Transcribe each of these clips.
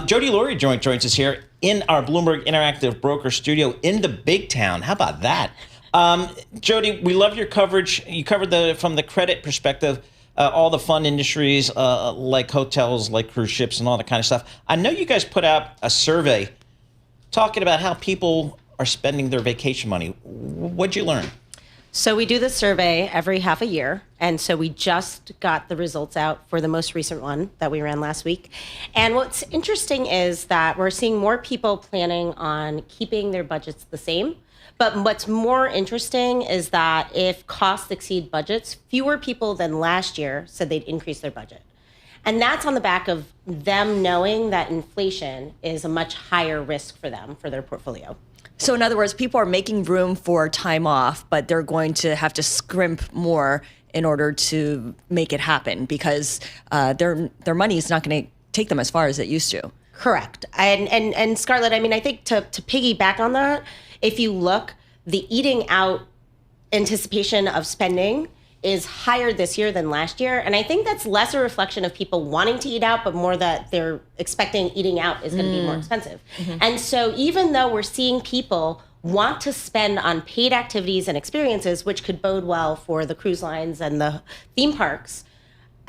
Jody Laurie joins us here in our Bloomberg Interactive Broker studio in the big town. How about that? Jody, we love your coverage. You covered from the credit perspective, all the fun industries like hotels, like cruise ships and all that kind of stuff. I know you guys put out a survey talking about how people are spending their vacation money. What'd you learn? So we do this survey every half a year. And so we just got the results out for the most recent one that we ran last week. And what's interesting is that we're seeing more people planning on keeping their budgets the same. But what's more interesting is that if costs exceed budgets, fewer people than last year said they'd increase their budget. And that's on the back of them knowing that inflation is a much higher risk for them, for their portfolio. So in other words, people are making room for time off, but they're going to have to scrimp more in order to make it happen because their money is not going to take them as far as it used to. Correct. And Scarlett, I mean, I think to piggyback on that, if you look, the eating out anticipation of spending is higher this year than last year. And I think that's less a reflection of people wanting to eat out, but more that they're expecting eating out is going to be more expensive. Mm-hmm. And so even though we're seeing people want to spend on paid activities and experiences, which could bode well for the cruise lines and the theme parks,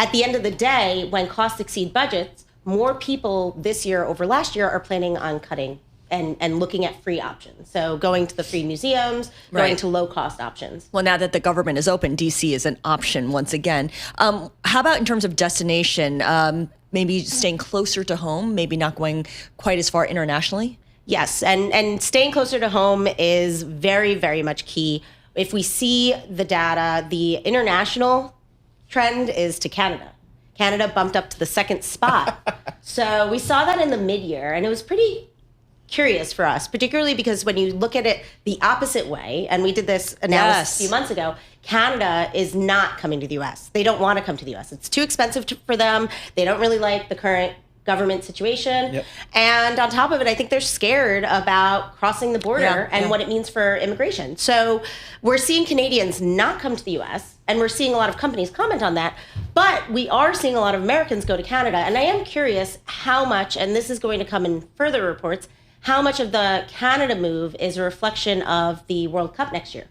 at the end of the day, when costs exceed budgets, more people this year over last year are planning on cutting and looking at free options. So going to the free museums, going to low-cost options. Well, now that the government is open, DC is an option once again. How about in terms of destination, maybe staying closer to home, maybe not going quite as far internationally? Yes, and staying closer to home is very, very much key. If we see the data, the international trend is to Canada. Canada bumped up to the second spot. So we saw that in the mid-year, and it was pretty curious for us, particularly because when you look at it the opposite way, and we did this analysis a few months ago, Canada is not coming to the U.S. They don't want to come to the U.S. It's too expensive for them. They don't really like the current government situation. Yep. And on top of it, I think they're scared about crossing the border and what it means for immigration. So we're seeing Canadians not come to the U.S., and we're seeing a lot of companies comment on that. But we are seeing a lot of Americans go to Canada. And I am curious how much, and this is going to come in further reports, how much of the Canada move is a reflection of the World Cup next year.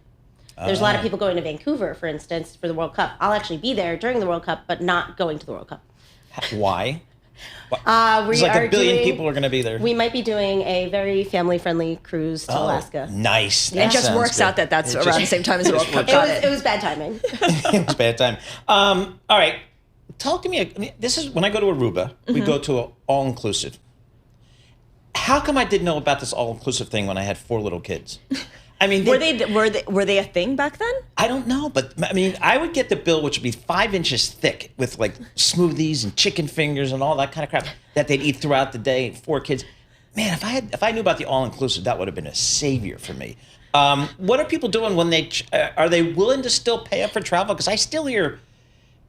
There's a lot of people going to Vancouver, for instance, for the World Cup. I'll actually be there during the World Cup, but not going to the World Cup. Why? It's like a billion people are going to be there. We might be doing a very family-friendly cruise to Alaska. Nice. It just works out that that's around the same time as the World Cup. It was bad timing. It was bad time. All right. Talk to me. This is when I go to Aruba, we go to an all-inclusive. How come I didn't know about this all-inclusive thing when I had 4 little kids? I mean, were they a thing back then? I don't know, but I mean, I would get the bill, which would be 5 inches thick, with like smoothies and chicken fingers and all that kind of crap that they'd eat throughout the day. 4 kids, man. If I knew about the all-inclusive, that would have been a savior for me. What are people doing when are they willing to still pay up for travel? Because I still hear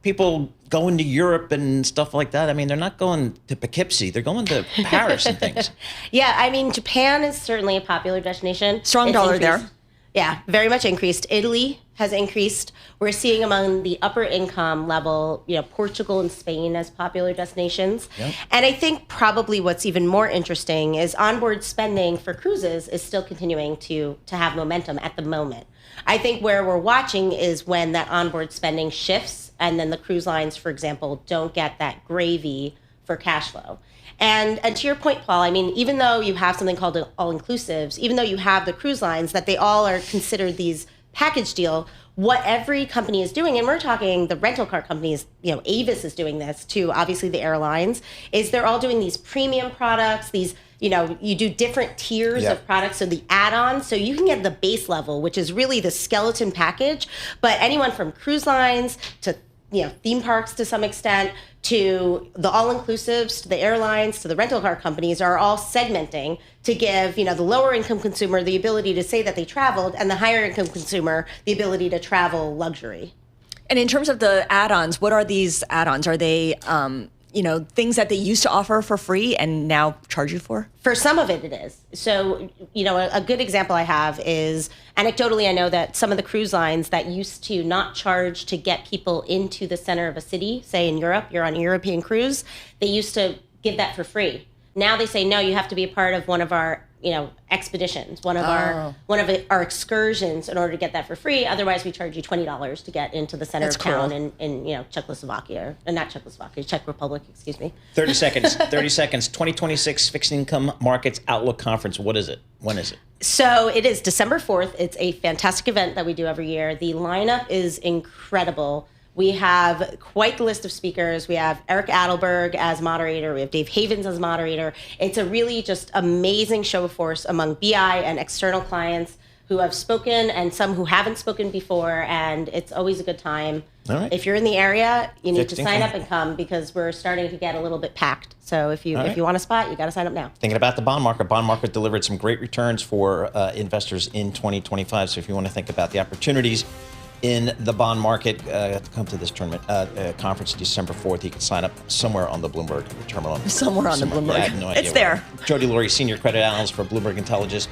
people going to Europe and stuff like that. I mean, they're not going to Poughkeepsie. They're going to Paris and things. Yeah, I mean, Japan is certainly a popular destination. Strong dollar there. Yeah, very much increased. Italy has increased. We're seeing among the upper income level, Portugal and Spain as popular destinations. Yep. And I think probably what's even more interesting is onboard spending for cruises is still continuing to have momentum at the moment. I think where we're watching is when that onboard spending shifts and then the cruise lines, for example, don't get that gravy for cash flow. And to your point, Paul, I mean, even though you have something called all-inclusives, even though you have the cruise lines, that they all are considered these package deal, what every company is doing, and we're talking the rental car companies, Avis is doing this too, obviously the airlines, is they're all doing these premium products, these, you do different tiers of products, so the add-ons, so you can get the base level, which is really the skeleton package, but anyone from cruise lines to theme parks to some extent, to the all-inclusives, to the airlines, to the rental car companies are all segmenting to give, the lower income consumer the ability to say that they traveled and the higher income consumer the ability to travel luxury. And in terms of the add-ons, what are these add-ons? Are they, things that they used to offer for free and now charge you for? For some of it is. So, a good example I have is, anecdotally, I know that some of the cruise lines that used to not charge to get people into the center of a city, say in Europe, you're on a European cruise, they used to give that for free. Now they say, no, you have to be a part of one of our, expeditions, one of our excursions in order to get that for free. Otherwise, we charge you $20 to get into the center That's of town cool. in Czechoslovakia, or not Czechoslovakia, Czech Republic, excuse me. 30 seconds. 30 seconds. 2026 Fixed Income Markets Outlook Conference. What is it? When is it? So it is December 4th. It's a fantastic event that we do every year. The lineup is incredible. We have quite the list of speakers. We have Eric Adelberg as moderator. We have Dave Havens as moderator. It's a really just amazing show of force among BI and external clients who have spoken and some who haven't spoken before. And it's always a good time. All right. If you're in the area, you need Fixed to sign income. up and come because we're starting to get a little bit packed. So if you right. want a spot, you got to sign up now. Thinking about the bond market. Bond market delivered some great returns for investors in 2025. So if you want to think about the opportunities in the bond market, come to this tournament conference December 4th. You can sign up somewhere on the Bloomberg Terminal. Somewhere on the Bloomberg. Yeah, I have no idea It's where. there. Jody Laurie, Senior Credit Analyst for Bloomberg Intelligence.